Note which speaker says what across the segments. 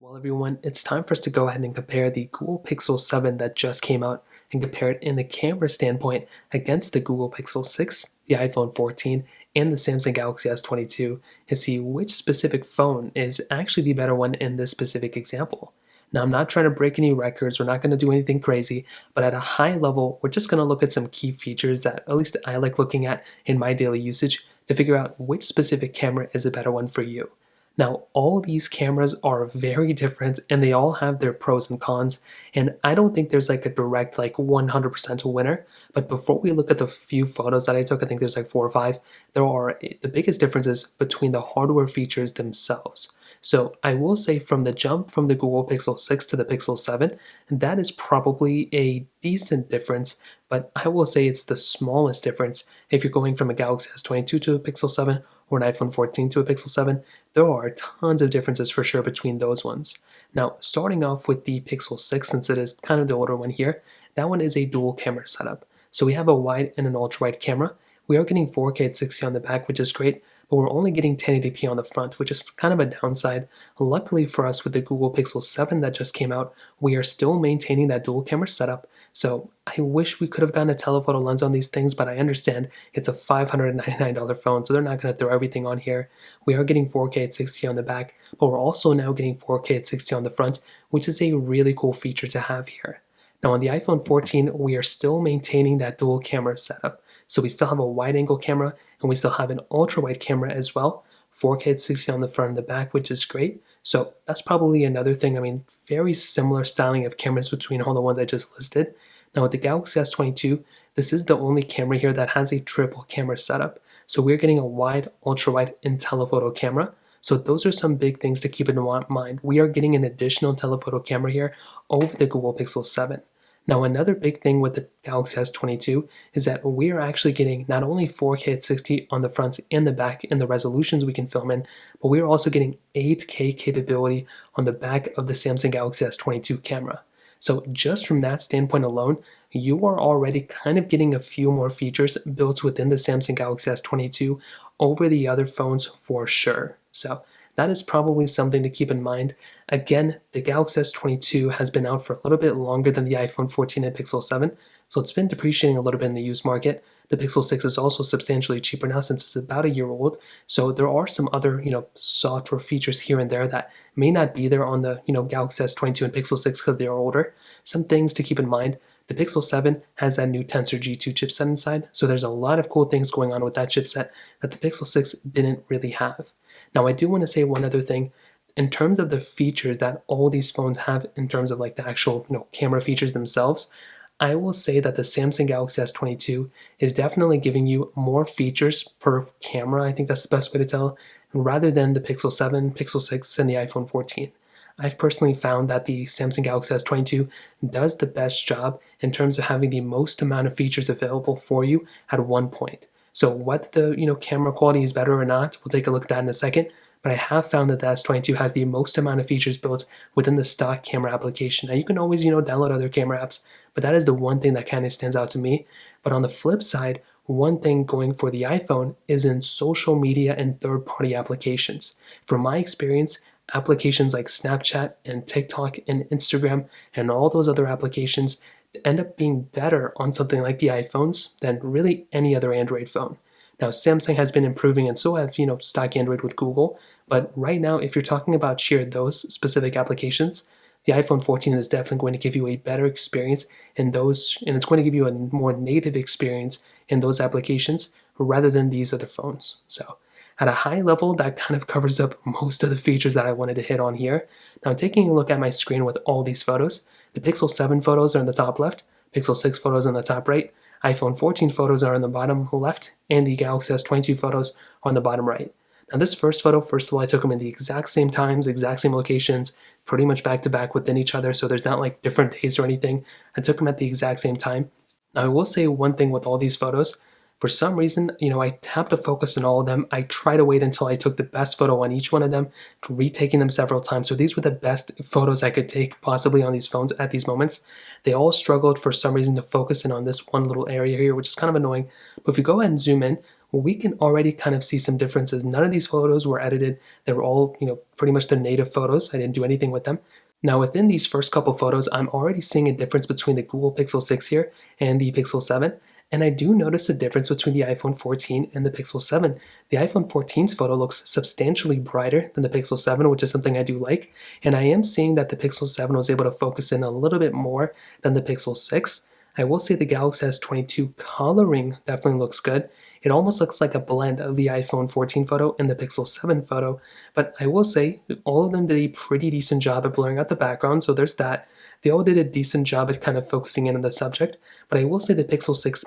Speaker 1: Well, everyone, it's time for us to go ahead and compare the Google Pixel 7 that just came out and compare it in the camera standpoint against the Google Pixel 6, the iPhone 14, and the Samsung Galaxy S22 and see which specific phone is actually the better one in this specific example. Now, I'm not trying to break any records, we're not going to do anything crazy, but at a high level, we're just going to look at some key features that at least I like looking at in my daily usage to figure out which specific camera is a better one for you. Now, all these cameras are very different and they all have their pros and cons. And I don't think there's like a direct, like 100% winner. But before we look at the few photos that I took, I think there's like 4 or 5, there are the biggest differences between the hardware features themselves. So I will say from the jump from the Google Pixel 6 to the Pixel 7, that is probably a decent difference, but I will say it's the smallest difference if you're going from a Galaxy S22 to a Pixel 7 or an iPhone 14 to a Pixel 7. There are tons of differences for sure between those ones. Now, starting off with the Pixel 6, since it is kind of the older one here, that one is a dual camera setup. So we have a wide and an ultra wide camera. We are getting 4K at 60 on the back, which is great, but we're only getting 1080p on the front, which is kind of a downside. Luckily for us with the Google Pixel 7 that just came out, we are still maintaining that dual camera setup. So I wish we could have gotten a telephoto lens on these things, but I understand it's a $599 phone, so they're not going to throw everything on here. We are getting 4K at 60 on the back, but we're also now getting 4K at 60 on the front, which is a really cool feature to have here. Now on the iPhone 14, we are still maintaining that dual camera setup. So we still have a wide angle camera and we still have an ultra wide camera as well. 4K at 60 on the front and the back, which is great. So that's probably another thing. I mean, very similar styling of cameras between all the ones I just listed. Now with the Galaxy S22, this is the only camera here that has a triple camera setup. So we're getting a wide, ultra wide, and telephoto camera. So those are some big things to keep in mind. We are getting an additional telephoto camera here over the Google Pixel 7. Now another big thing with the Galaxy S22 is that we are actually getting not only 4K at 60 on the front and the back in the resolutions we can film in, but we are also getting 8K capability on the back of the Samsung Galaxy S22 camera. So just from that standpoint alone, you are already kind of getting a few more features built within the Samsung Galaxy S22 over the other phones for sure. So that is probably something to keep in mind. Again, the Galaxy S22 has been out for a little bit longer than the iPhone 14 and Pixel 7, so it's been depreciating a little bit in the used market. The Pixel 6 is also substantially cheaper now since it's about a year old, so there are some other, software features here and there that may not be there on the, Galaxy S22 and Pixel 6 because they are older. Some things to keep in mind. The Pixel 7 has that new Tensor G2 chipset inside, so there's a lot of cool things going on with that chipset that the Pixel 6 didn't really have. Now, I do want to say one other thing. In terms of the features that all these phones have in terms of like the actual camera features themselves, I will say that the Samsung Galaxy S22 is definitely giving you more features per camera. I think that's the best way to tell, rather than the Pixel 7, Pixel 6, and the iPhone 14. I've personally found that the Samsung Galaxy S22 does the best job in terms of having the most amount of features available for you at one point. So what the camera quality is better or not, we'll take a look at that in a second. But I have found that the S22 has the most amount of features built within the stock camera application. Now you can always download other camera apps, but that is the one thing that kind of stands out to me. But on the flip side, one thing going for the iPhone is in social media and third-party applications. From my experience, applications like Snapchat and TikTok and Instagram and all those other applications end up being better on something like the iPhones than really any other Android phone. Now, Samsung has been improving, and so have stock Android with Google. But right now, if you're talking about sheer those specific applications, the iPhone 14 is definitely going to give you a better experience in those, and it's going to give you a more native experience in those applications rather than these other phones. So at a high level, that kind of covers up most of the features that I wanted to hit on here. Now, taking a look at my screen with all these photos, the Pixel 7 photos are in the top left, Pixel 6 photos on the top right, iPhone 14 photos are in the bottom left, and the Galaxy S22 photos are on the bottom right. Now this first photo, first of all, I took them in the exact same times, exact same locations, pretty much back to back within each other, so there's not like different days or anything. I took them at the exact same time. Now I will say one thing with all these photos. For some reason, I tapped to focus on all of them. I tried to wait until I took the best photo on each one of them, retaking them several times. So these were the best photos I could take possibly on these phones at these moments. They all struggled for some reason to focus in on this one little area here, which is kind of annoying. But if we go ahead and zoom in, we can already kind of see some differences. None of these photos were edited. They were all, pretty much their native photos. I didn't do anything with them. Now within these first couple photos, I'm already seeing a difference between the Google Pixel 6 here and the Pixel 7. And I do notice a difference between the iPhone 14 and the Pixel 7. The iPhone 14's photo looks substantially brighter than the Pixel 7, which is something I do like. And I am seeing that the Pixel 7 was able to focus in a little bit more than the Pixel 6. I will say the Galaxy S22 coloring definitely looks good. It almost looks like a blend of the iPhone 14 photo and the Pixel 7 photo, but I will say all of them did a pretty decent job at blurring out the background, so there's that. They all did a decent job at kind of focusing in on the subject, but I will say the Pixel 6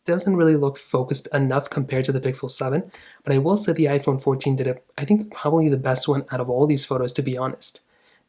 Speaker 1: doesn't really look focused enough compared to the Pixel 7, but I will say the iPhone 14 did it, I think probably the best one out of all these photos, to be honest.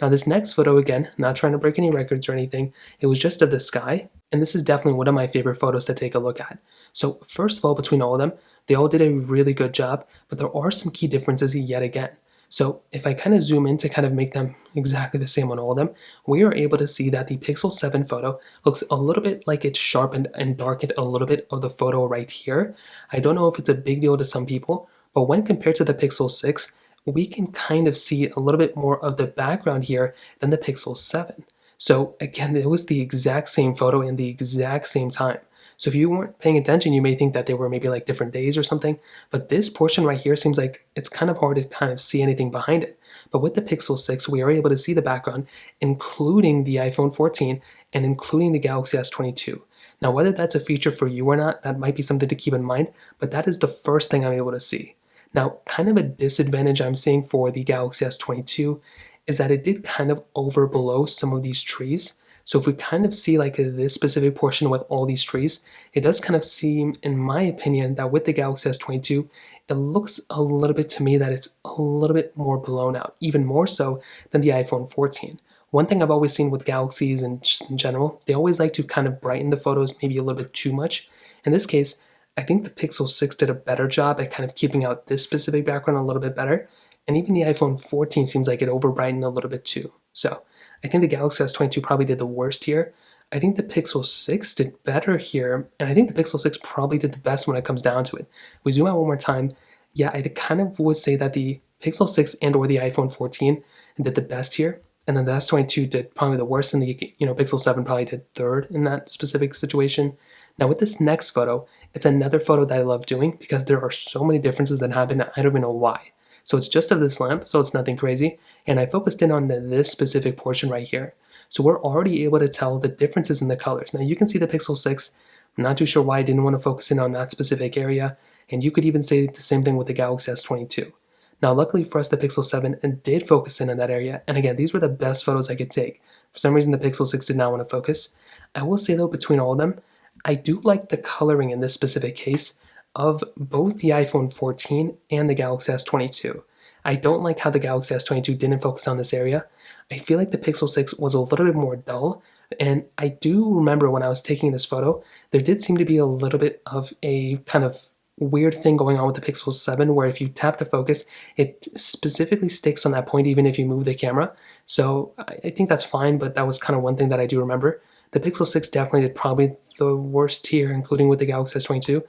Speaker 1: Now this next photo, again, not trying to break any records or anything, it was just of the sky, and this is definitely one of my favorite photos to take a look at. So first of all, between all of them, they all did a really good job, but there are some key differences yet again. So if I kind of zoom in to kind of make them exactly the same on all of them, we are able to see that the Pixel 7 photo looks a little bit like it's sharpened and darkened a little bit of the photo right here. I don't know if it's a big deal to some people, but when compared to the Pixel 6, we can kind of see a little bit more of the background here than the Pixel 7. So again, it was the exact same photo in the exact same time. So if you weren't paying attention, you may think that they were maybe like different days or something, but this portion right here seems like it's kind of hard to kind of see anything behind it. But with the Pixel 6, we are able to see the background, including the iPhone 14 and including the Galaxy S22. Now, whether that's a feature for you or not, that might be something to keep in mind, but that is the first thing I'm able to see. Now, kind of a disadvantage I'm seeing for the Galaxy S22 is that it did kind of overblow some of these trees. So if we kind of see like this specific portion with all these trees, it does kind of seem, in my opinion, that with the Galaxy S22, it looks a little bit to me that it's a little bit more blown out, even more so than the iPhone 14. One thing I've always seen with Galaxies and just in general, they always like to kind of brighten the photos maybe a little bit too much. In this case, I think the Pixel 6 did a better job at kind of keeping out this specific background a little bit better. And even the iPhone 14 seems like it over brightened a little bit too. So I think the Galaxy S22 probably did the worst here. I think the Pixel 6 did better here, and I think the Pixel 6 probably did the best when it comes down to it. If we zoom out one more time, yeah, I kind of would say that the Pixel 6 and or the iPhone 14 did the best here, and then the S22 did probably the worst, and the Pixel 7 probably did third in that specific situation. Now with this next photo, it's another photo that I love doing because there are so many differences that happen, I don't even know why. So it's just of this lamp, so it's nothing crazy. And I focused in on this specific portion right here. So we're already able to tell the differences in the colors. Now you can see the Pixel 6. I'm not too sure why I didn't want to focus in on that specific area. And you could even say the same thing with the Galaxy S22. Now luckily for us, the Pixel 7 did focus in on that area. And again, these were the best photos I could take. For some reason, the Pixel 6 did not want to focus. I will say though, between all of them, I do like the coloring in this specific case of both the iPhone 14 and the Galaxy S22. I don't like how the Galaxy S22 didn't focus on this area. I feel like the Pixel 6 was a little bit more dull, and I do remember when I was taking this photo, there did seem to be a little bit of a kind of weird thing going on with the Pixel 7 where if you tap to focus, it specifically sticks on that point even if you move the camera. So I think that's fine, but that was kind of one thing that I do remember. The Pixel 6 definitely did probably the worst here, including with the Galaxy S22.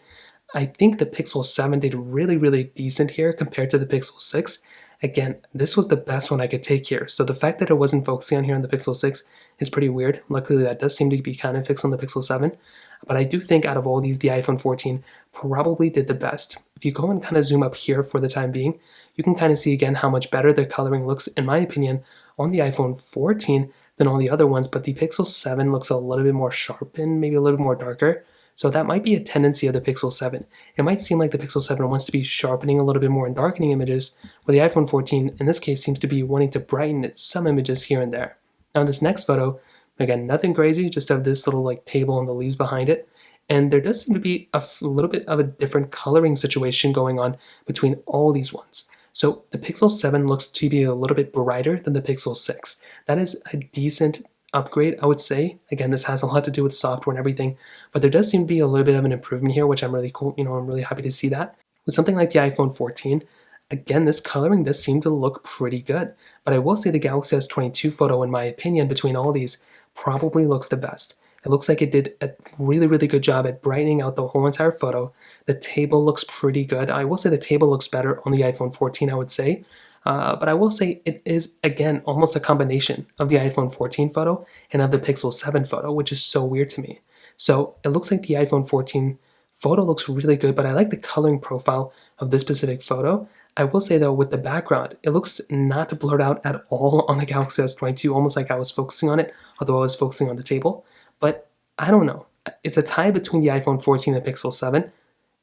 Speaker 1: I think the Pixel 7 did really, really decent here compared to the Pixel 6. Again, this was the best one I could take here. So the fact that it wasn't focusing on here on the Pixel 6 is pretty weird. Luckily, that does seem to be kind of fixed on the Pixel 7. But I do think out of all these, the iPhone 14 probably did the best. If you go and kind of zoom up here for the time being, you can kind of see again how much better the coloring looks, in my opinion, on the iPhone 14 than all the other ones. But the Pixel 7 looks a little bit more sharpened, maybe a little bit more darker. So that might be a tendency of the Pixel 7. It might seem like the Pixel 7 wants to be sharpening a little bit more and darkening images, where the iPhone 14 in this case seems to be wanting to brighten some images here and there. Now in this next photo, again, nothing crazy, just have this little like table and the leaves behind it. And there does seem to be a little bit of a different coloring situation going on between all these ones. So the Pixel 7 looks to be a little bit brighter than the Pixel 6. That is a decent upgrade, I would say. Again, this has a lot to do with software and everything, but there does seem to be a little bit of an improvement here, which I'm really cool. I'm really happy to see that. With something like the iPhone 14, again, this coloring does seem to look pretty good, but I will say the Galaxy S22 photo, in my opinion, between all these, probably looks the best. It looks like it did a really, really good job at brightening out the whole entire photo. The table looks pretty good. I will say the table looks better on the iPhone 14, I would say. But I will say it is, again, almost a combination of the iPhone 14 photo and of the Pixel 7 photo, which is so weird to me. So it looks like the iPhone 14 photo looks really good, but I like the coloring profile of this specific photo. I will say though, with the background, it looks not blurred out at all on the Galaxy S22, almost like I was focusing on it, although I was focusing on the table. But I don't know. It's a tie between the iPhone 14 and Pixel 7.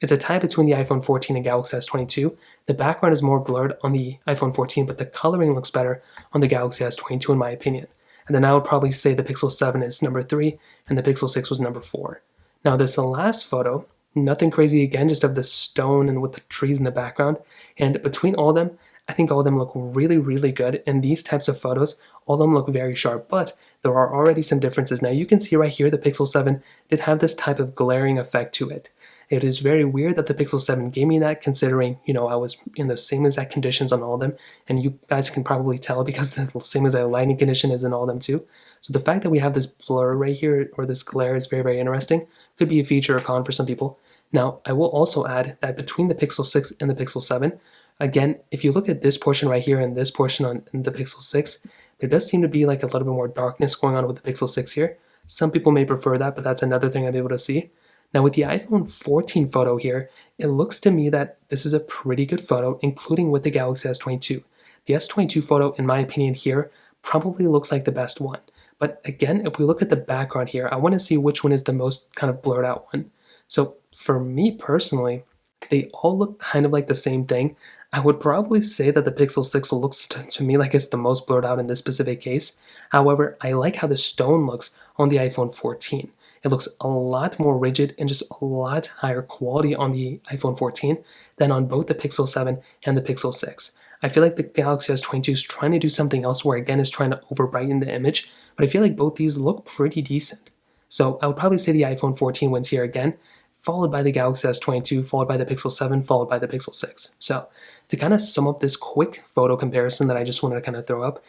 Speaker 1: It's a tie between the iPhone 14 and Galaxy S22. The background is more blurred on the iPhone 14, but the coloring looks better on the Galaxy S22 in my opinion. And then I would probably say the Pixel 7 is number 3 and the Pixel 6 was number 4. Now this last photo, nothing crazy again, just of the stone and with the trees in the background. And between all of them, I think all of them look really, really good. And these types of photos, all of them look very sharp, but there are already some differences. Now you can see right here, the Pixel 7 did have this type of glaring effect to it. It is very weird that the Pixel 7 gave me that, considering, I was in the same exact conditions on all of them, and you guys can probably tell because the same exact lighting condition is in all of them too. So the fact that we have this blur right here, or this glare, is very, very interesting. Could be a feature or con for some people. Now, I will also add that between the Pixel 6 and the Pixel 7, again, if you look at this portion right here and this portion on the Pixel 6, there does seem to be like a little bit more darkness going on with the Pixel 6 here. Some people may prefer that, but that's another thing I'll be able to see. Now with the iPhone 14 photo here, it looks to me that this is a pretty good photo, including with the Galaxy S22. The S22 photo, in my opinion here, probably looks like the best one. But again, if we look at the background here, I want to see which one is the most kind of blurred out one. So for me personally, they all look kind of like the same thing. I would probably say that the Pixel 6 looks to me like it's the most blurred out in this specific case. However, I like how the stone looks on the iPhone 14. It looks a lot more rigid and just a lot higher quality on the iPhone 14 than on both the Pixel 7 and the Pixel 6. I feel like the Galaxy S22 is trying to do something else where again is trying to over brighten the image, but I feel like both these look pretty decent. So I would probably say the iPhone 14 wins here again, followed by the Galaxy S22, followed by the Pixel 7, followed by the Pixel 6. So to kind of sum up this quick photo comparison that I just wanted to kind of throw up,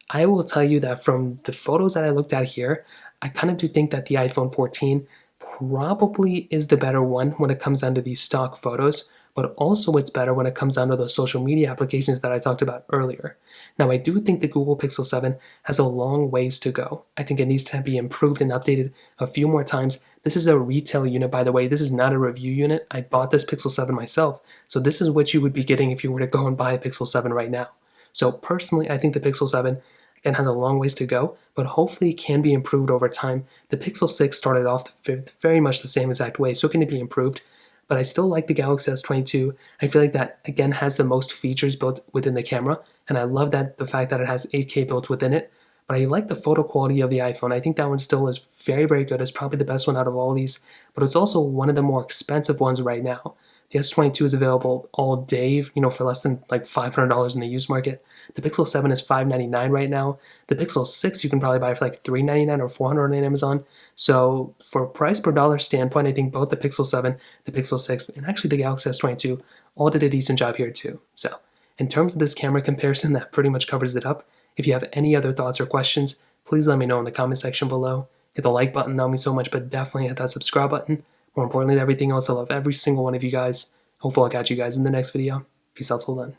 Speaker 1: I will tell you that from the photos that I looked at here, I kind of do think that the iPhone 14 probably is the better one when it comes down to these stock photos, but also it's better when it comes down to those social media applications that I talked about earlier. Now, I do think the Google Pixel 7 has a long ways to go. I think it needs to be improved and updated a few more times. This is a retail unit, by the way. This is not a review unit. I bought this Pixel 7 myself, so this is what you would be getting if you were to go and buy a Pixel 7 right now. So personally, I think the Pixel 7 again has a long ways to go, but hopefully it can be improved over time. The Pixel 6 started off very much the same exact way, so can it be improved? But I still like the Galaxy S22. I feel like that, again, has the most features built within the camera, and I love that the fact that it has 8K built within it. But I like the photo quality of the iPhone. I think that one still is very, very good. It's probably the best one out of all these, but it's also one of the more expensive ones right now. The S22 is available all day, for less than like $500 in the used market. The Pixel 7 is $599 right now. The Pixel 6 you can probably buy for like $399 or $400 on Amazon. So for a price per dollar standpoint, I think both the Pixel 7, the Pixel 6, and actually the Galaxy S22 all did a decent job here too. So in terms of this camera comparison, that pretty much covers it up. If you have any other thoughts or questions, please let me know in the comment section below. Hit the like button, that would mean so much, but definitely hit that subscribe button. More importantly than everything else, I love every single one of you guys. Hopefully I'll catch you guys in the next video. Peace out till then.